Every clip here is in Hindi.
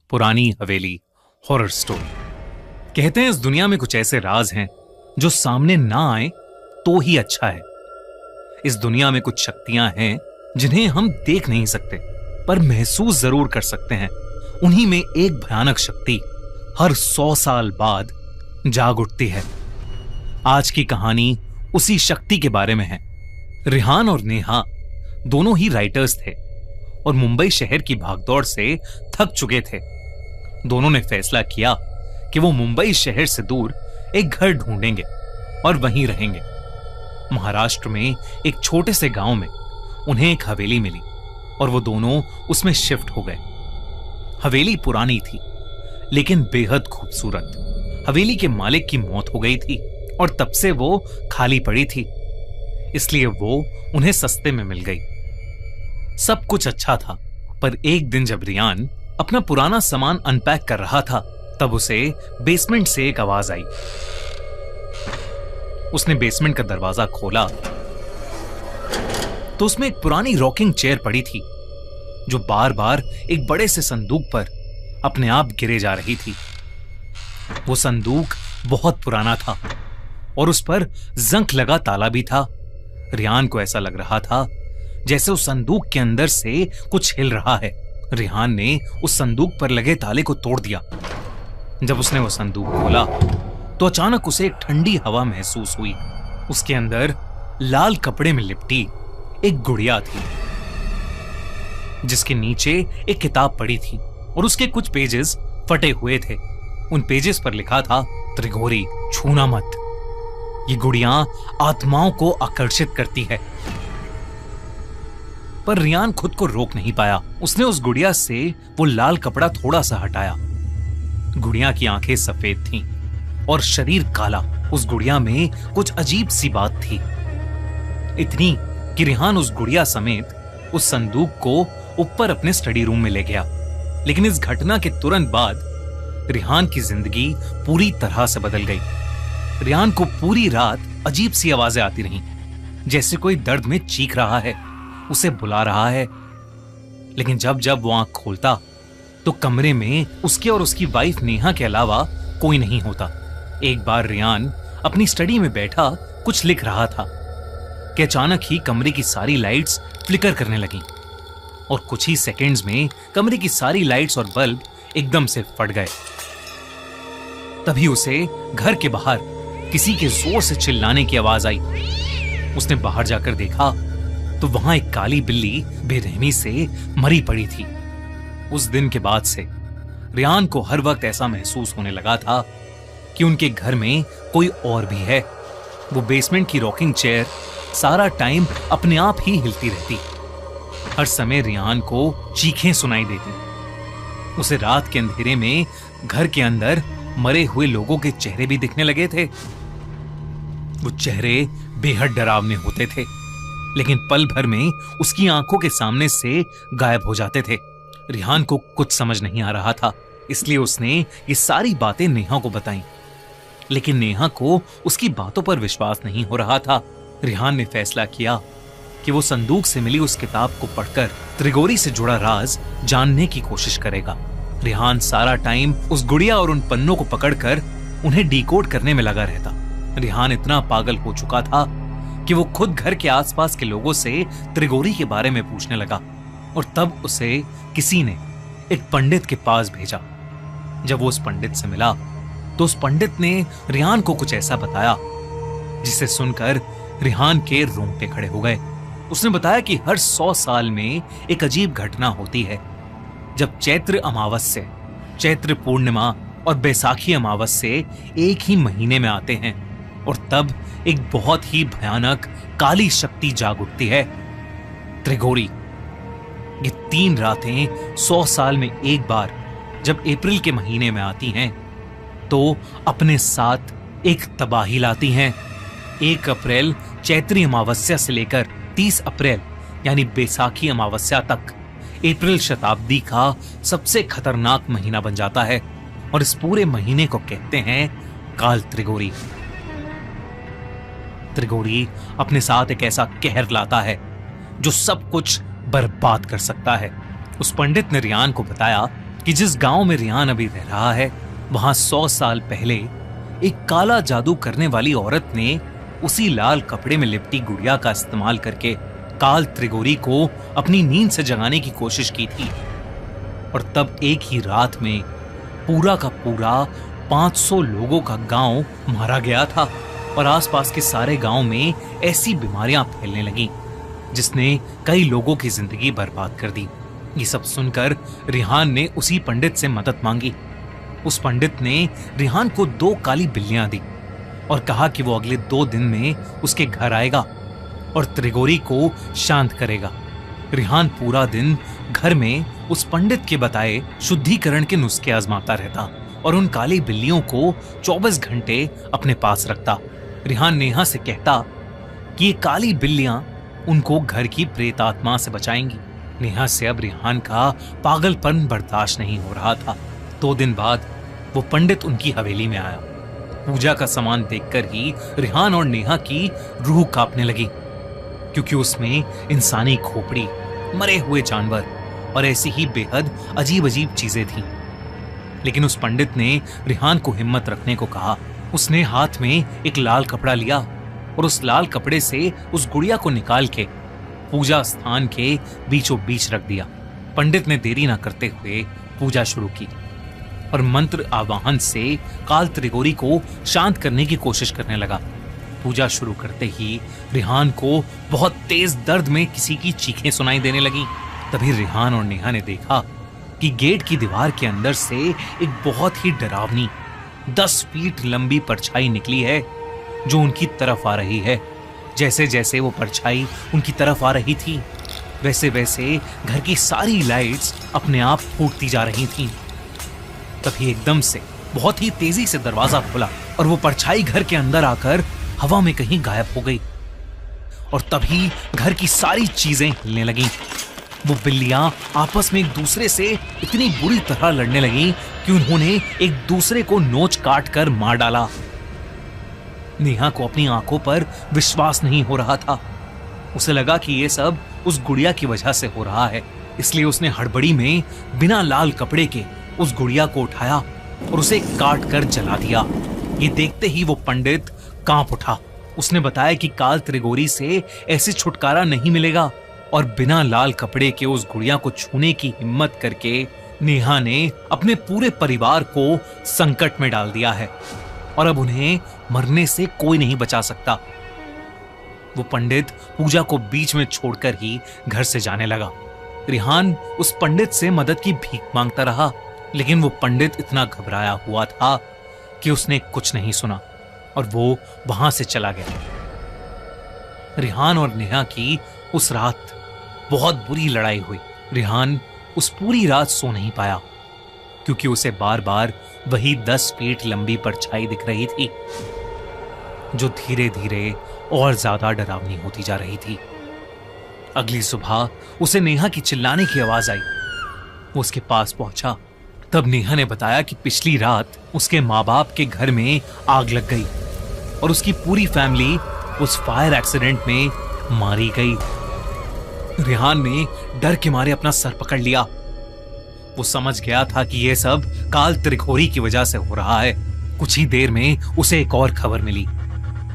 पुरानी हवेली हॉरर स्टोरी। कहते हैं इस दुनिया में कुछ ऐसे राज हैं जो सामने ना आए तो ही अच्छा है। इस दुनिया में कुछ शक्तियां हैं जिन्हें हम देख नहीं सकते पर महसूस जरूर कर सकते हैं। उन्हीं में एक भयानक शक्ति हर 100 साल बाद जाग उठती है। आज की कहानी उसी शक्ति के बारे में है। रिहान और नेहा दोनों ही राइटर्स थे और मुंबई शहर की भागदौड़ से थक चुके थे। दोनों ने फैसला किया कि वो मुंबई शहर से दूर एक घर ढूंढेंगे और वहीं रहेंगे। महाराष्ट्र में एक छोटे से गांव में उन्हें एक हवेली मिली और वो दोनों उसमें शिफ्ट हो गए। हवेली पुरानी थी लेकिन बेहद खूबसूरत। हवेली के मालिक की मौत हो गई थी और तब से वो खाली पड़ी थी, इसलिए वो उन्हें सस्ते में मिल गई। सब कुछ अच्छा था, पर एक दिन जब रियान अपना पुराना सामान अनपैक कर रहा था तब उसे बेसमेंट से एक आवाज आई। उसने बेसमेंट का दरवाजा खोला तो उसमें एक पुरानी रॉकिंग चेयर पड़ी थी जो बार बार एक बड़े से संदूक पर अपने आप गिरे जा रही थी। वो संदूक बहुत पुराना था और उस पर जंग लगा ताला भी था। रियान को ऐसा लग रहा था जैसे उस संदूक के अंदर से कुछ हिल रहा है। रिहान ने उस संदूक पर लगे ताले को तोड़ दिया। जब उसने वो संदूक खोला तो अचानक उसे एक ठंडी हवा महसूस हुई। उसके अंदर लाल कपड़े में लिपटी एक गुड़िया थी जिसके नीचे एक किताब पड़ी थी और उसके कुछ पेजेस फटे हुए थे। उन पेजेस पर लिखा था, त्रिगोरी, छूना मत। ये गुड़िया आत्माओं को आकर्षित करती है। पर रियान खुद को रोक नहीं पाया। उसने उस गुड़िया से वो लाल कपड़ा थोड़ा सा हटाया। गुड़िया की आंखें सफेद थीं और शरीर काला। उस गुड़िया में कुछ अजीब सी बात थी, इतनी कि रिहान उस गुड़िया समेत उस संदूक को ऊपर अपने स्टडी रूम में ले गया। लेकिन इस घटना के तुरंत बाद रिहान की जिंदगी पूरी तरह से बदल गई। रिहान को पूरी रात अजीब सी आवाजें आती रहीं, जैसे कोई दर्द में चीख रहा है, उसे बुला रहा है। लेकिन जब जब वो आंख खोलता तो कमरे में उसके और उसकी वाइफ नेहा के अलावा कोई नहीं होता। एक बार रियान अपनी स्टडी में बैठा कुछ लिख रहा था कि अचानक ही कमरे की सारी लाइट्स फ्लिकर करने लगीं और कुछ ही सेकंड्स में कमरे की सारी लाइट्स और बल्ब एकदम से फट गए। तभी उसे घर के बाहर किसी के जोर से चिल्लाने की आवाज आई। उसने बाहर जाकर देखा तो वहां एक काली बिल्ली बेरहमी से मरी पड़ी थी। उस दिन के बाद से रियान को हर वक्त ऐसा महसूस होने लगा था कि उनके घर में कोई और भी है। वो बेसमेंट की रॉकिंग चेयर सारा टाइम अपने आप ही हिलती रहती। हर समय रियान को चीखें सुनाई देती। उसे रात के अंधेरे में घर के अंदर मरे हुए लोगों के चेहरे भी दिखने लगे थे। वो चेहरे बेहद डरावने होते थे, लेकिन पल भर में उसकी आंखों के सामने से गायब हो जाते थे। रिहान को कुछ समझ नहीं आ रहा था, इसलिए उसने ये सारी बातें नेहा को बताईं। लेकिन नेहा को उसकी बातों पर विश्वास नहीं हो रहा था। रिहान ने फैसला किया कि वो संदूक से मिली उस किताब को पढ़कर त्रिगोरी से जुड़ा राज जानने की कोशिश करेगा। रिहान सारा टाइम उस गुड़िया और उन पन्नों को पकड़कर उन्हें डिकोड करने में लगा रहता। रिहान इतना पागल हो चुका था कि वो खुद घर के आसपास के लोगों से त्रिगोरी के बारे में पूछने लगा और तब उसे किसी ने एक पंडित के पास भेजा। जब वो उस पंडित से मिला तो उस पंडित ने रिहान को कुछ ऐसा बताया जिसे सुनकर रिहान के रोंगटे खड़े हो गए। उसने बताया कि हर 100 साल में एक अजीब घटना होती है जब चैत्र अमावस्या, चैत्र पूर्णिमा और बैसाखी अमावस्या एक ही महीने में आते हैं और तब एक बहुत ही भयानक काली शक्ति जाग उठती है, त्रिगोरी। ये 3 रातें 100 साल में एक बार जब अप्रैल के महीने में आती हैं तो अपने साथ एक तबाही लाती हैं। 1 अप्रैल चैत्री अमावस्या से लेकर 30 अप्रैल यानी बैसाखी अमावस्या तक अप्रैल शताब्दी का सबसे खतरनाक महीना बन जाता है और इस पूरे महीने को कहते हैं काल त्रिगोरी। त्रिगोरी अपने साथ एक ऐसा कहर लाता है जो सब कुछ बर्बाद कर सकता है। उस पंडित ने रियान को बताया कि जिस गांव में रिहान अभी रह रहा है, वहां 100 साल पहले एक काला जादू करने वाली औरत ने उसी लाल कपड़े में लिपटी गुड़िया का इस्तेमाल करके काल त्रिगोरी को अपनी नींद से जगाने की कोशिश की थी। और तब एक ही रात में पूरा का पूरा 500 लोगों का गांव मारा गया था और आसपास के सारे गांव में ऐसी बीमारियां फैलने लगी जिसने कई लोगों की जिंदगी बर्बाद कर दी। ये सब सुनकर रिहान ने उसी पंडित से मदद मांगी। उस पंडित ने रिहान को 2 काली बिल्लियां दी और कहा कि वो अगले 2 दिन में उसके घर आएगा और त्रिगोरी को शांत करेगा। रिहान पूरा दिन घर में उस पंडित के बताए शुद्धिकरण के नुस्खे आजमाता रहता और उन काली बिल्लियों को 24 घंटे अपने पास रखता। रिहान नेहा से कहता कि ये काली बिल्लियां उनको घर की प्रेत आत्मा से बचाएंगी। नेहा से अब रिहान का पागलपन बर्दाश्त नहीं हो रहा था। 2 दिन बाद वो पंडित उनकी हवेली में आया। पूजा का सामान देखकर ही रिहान और नेहा की रूह कांपने लगी, क्योंकि उसमें इंसानी खोपड़ी, मरे हुए जानवर और ऐसी ही बेहद अजीब अजीब चीजें थीं। लेकिन उस पंडित ने रिहान को हिम्मत रखने को कहा। उसने हाथ में एक लाल कपड़ा लिया और उस लाल कपड़े से उस गुड़िया को निकाल के पूजा स्थान के बीचों बीच रख दिया। पंडित ने देरी ना करते हुए पूजा शुरू की और मंत्र आवाहन से काल त्रिगोरी को शांत करने की कोशिश करने लगा। पूजा शुरू करते ही रिहान को बहुत तेज दर्द में किसी की चीखें सुनाई देने लगी। तभी रिहान और नेहा ने देखा कि गेट की दीवार के अंदर से एक बहुत ही डरावनी 10 फीट लंबी परछाई निकली है जो उनकी तरफ आ रही है। जैसे जैसे वो परछाई उनकी तरफ आ रही थी, वैसे वैसे घर की सारी लाइट्स अपने आप फूटती जा रही थीं। तभी एकदम से बहुत ही तेजी से दरवाजा खुला और वो परछाई घर के अंदर आकर हवा में कहीं गायब हो गई। और तभी घर की सारी चीजें हिलने लगीं। वो बिल्लियां आपस में एक दूसरे से इतनी बुरी तरह लड़ने लगीं कि उन्होंने एक दूसरे को नोच काट कर मार डाला। नेहा को अपनी आंखों पर विश्वास नहीं हो रहा था। उसे लगा कि ये सब उस गुड़िया की वजह से हो रहा है, इसलिए उसने हड़बड़ी में बिना लाल कपड़े के उस गुड़िया को उठाया और उसे काट कर जला दिया। ये देखते ही वो पंडित कांप उठा। उसने बताया कि काल त्रिगोरी से ऐसे छुटकारा नहीं मिलेगा और बिना लाल कपड़े के उस गुड़िया को छूने की हिम्मत करके नेहा ने अपने पूरे परिवार को संकट में डाल दिया है और अब उन्हें मरने से कोई नहीं बचा सकता। वो पंडित पूजा को बीच में छोड़कर ही घर से जाने लगा। रिहान उस पंडित से मदद की भीख मांगता रहा, लेकिन वो पंडित इतना घबराया हुआ था कि उसने कुछ नहीं सुना और वो वहां से चला गया। रिहान और नेहा की उस रात बहुत बुरी लड़ाई हुई। रिहान उस पूरी रात सो नहीं पाया क्योंकि उसे बार बार वही 10 फीट लंबी परछाई दिख रही थी जो धीरे धीरे और ज्यादा डरावनी होती जा रही थी। अगली सुबह उसे नेहा की चिल्लाने की आवाज आई। वो उसके पास पहुंचा। तब नेहा ने बताया कि पिछली रात उसके माँ बाप के घर में आग लग गई और उसकी पूरी फैमिली उस फायर एक्सीडेंट में मारी गई। रिहान ने डर के मारे अपना सर पकड़ लिया। वो समझ गया था कि यह सब काल त्रिगोरी की वजह से हो रहा है। कुछ ही देर में उसे एक और खबर मिली।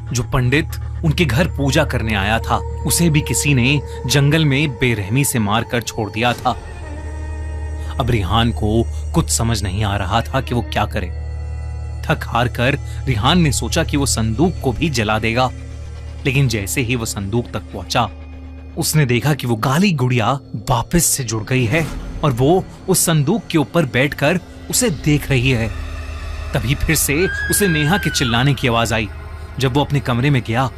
जो पंडित उनके घर पूजा करने आया था, उसे भी किसी ने जंगल में बेरहमी से मारकर छोड़ दिया था। अब रिहान को कुछ समझ नहीं आ रहा था कि वो क्या करे। थक हार कर रिहान ने सोचा कि वो संदूक को भी जला देगा, लेकिन जैसे ही वो संदूक तक पहुंचा, उसने देखा कि वो काली गुड़िया वापस से जुड़ गई है और वो उस संदूक के ऊपर बैठकर उसे देख रही है। तभी फिर से उसे नेहा के चिल्लाने की आवाज आई। जब वो अपने कमरे में गया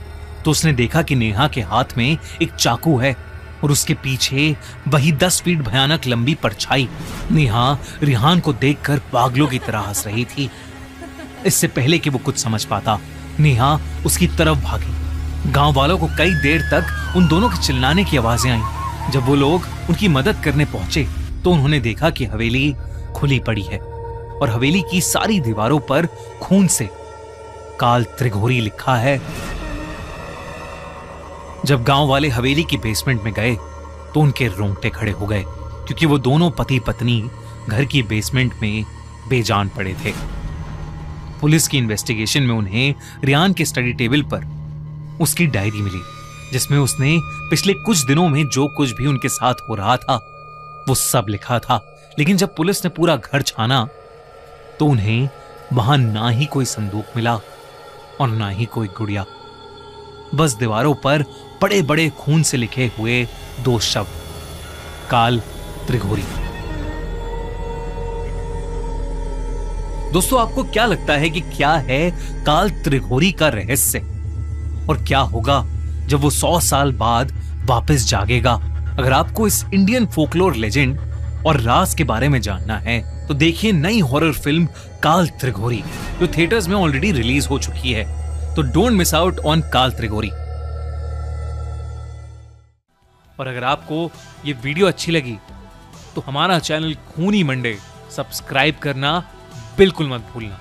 तो उसने देखा कि नेहा के हाथ में एक चाकू है और उसके पीछे वही 10 फीट भयानक लंबी परछाई। नेहा रिहान को देखकर पागलों की तरह हंस रही थी। इससे पहले कि वो कुछ समझ पाता, नेहा उसकी तरफ भागी। गांव वालों को कई देर तक उन दोनों के चिल्लाने की आवाजें आईं। जब वो लोग उनकी मदद करने पहुंचे तो उन्होंने देखा कि हवेली खुली पड़ी है और हवेली की सारी दीवारों पर खून से काल त्रिगोरी लिखा है। जब गांव वाले हवेली की बेसमेंट में गए तो उनके रोंगटे खड़े हो गए, क्योंकि वो दोनों पति पत्नी घर की बेसमेंट में बेजान पड़े थे। पुलिस की इन्वेस्टिगेशन में उन्हें रियान के स्टडी टेबल पर उसकी डायरी मिली, जिसमें उसने पिछले कुछ दिनों में जो कुछ भी उनके साथ हो रहा था वो सब लिखा था। लेकिन जब पुलिस ने पूरा घर छाना तो उन्हें वहां ना ही कोई संदूक मिला और ना ही कोई गुड़िया, बस दीवारों पर बड़े बड़े खून से लिखे हुए 2 शब्द, काल त्रिघोरी। दोस्तों, आपको क्या लगता है कि क्या है काल त्रिघोरी का रहस्य, और क्या होगा जब वो 100 साल बाद वापस जागेगा? अगर आपको इस इंडियन फोकलोर लेजेंड और राज के बारे में जानना है तो देखिए नई हॉरर फिल्म काल त्रिघोरी, जो थिएटर्स में ऑलरेडी रिलीज हो चुकी है। तो डोंट मिस आउट ऑन काल त्रिघोरी। और अगर आपको ये वीडियो अच्छी लगी तो हमारा चैनल खूनी मंडे सब्सक्राइब करना बिल्कुल मत भूलना।